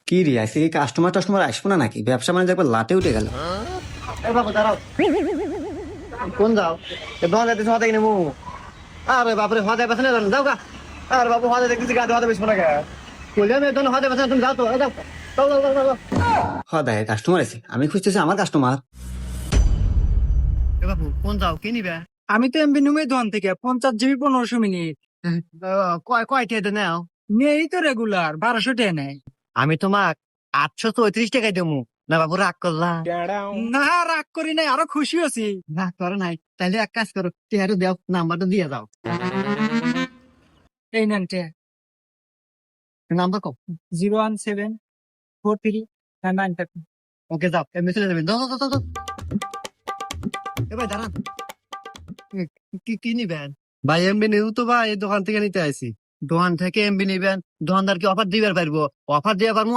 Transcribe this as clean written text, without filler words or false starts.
কি রে, আজকে কি কাস্টমার টাস্টমার আসবো না নাকি? ব্যবসা মানে একবার লাটে উঠে গেল। এ বাবু দাঁড়াও, কোন যাও? এ দোকান যাইতেছ হতে কিনে মু। আরে বাপরে হতে বেছে না যাও গা। আরে বাবু হতে দেখতেছি গাড়ি হতে বেশবো না কে? বললাম এই দোকান হতে বেছে না, তুমি যাও তো, যাও যাও যাও যাও যাও। হদায় কাস্টমার আছে, আমি খুঁজতেছি আমার কাস্টমার। এ বাবু কোন যাও, কি নিবে? আমি তো এমবি নুমে দোকান থেকে 50 জিবি 1500 মিনিট কয় টিয়াতে নাও? নেই তো রেগুলার 1200 টাকা নেয়। আমি তোমাক 834 টাকায় দেবো। না বাবু রাগ করলা? না রাগ করি নাই, আরো খুশি আছি। রাগ করো নাই, তাইলে এক কাজ করো, টিয়ারও দাও, নাম্বারটা দিয়ে দাও। এই নেন নাম্বার কও। 01743 ওকে যাও, এমনি চলে যাবেন, দাও দাও দাও দাও। এবার দাঁড়ান, কি কি নিবেন? ভাই এমবি নিউ তো ভাই, এই দোকান থেকে নিতে আইছি। দোকান থেকে এমবি নিবেন, দোকানদার কি অফার দিবার পারবো? অফার দিতে পারবো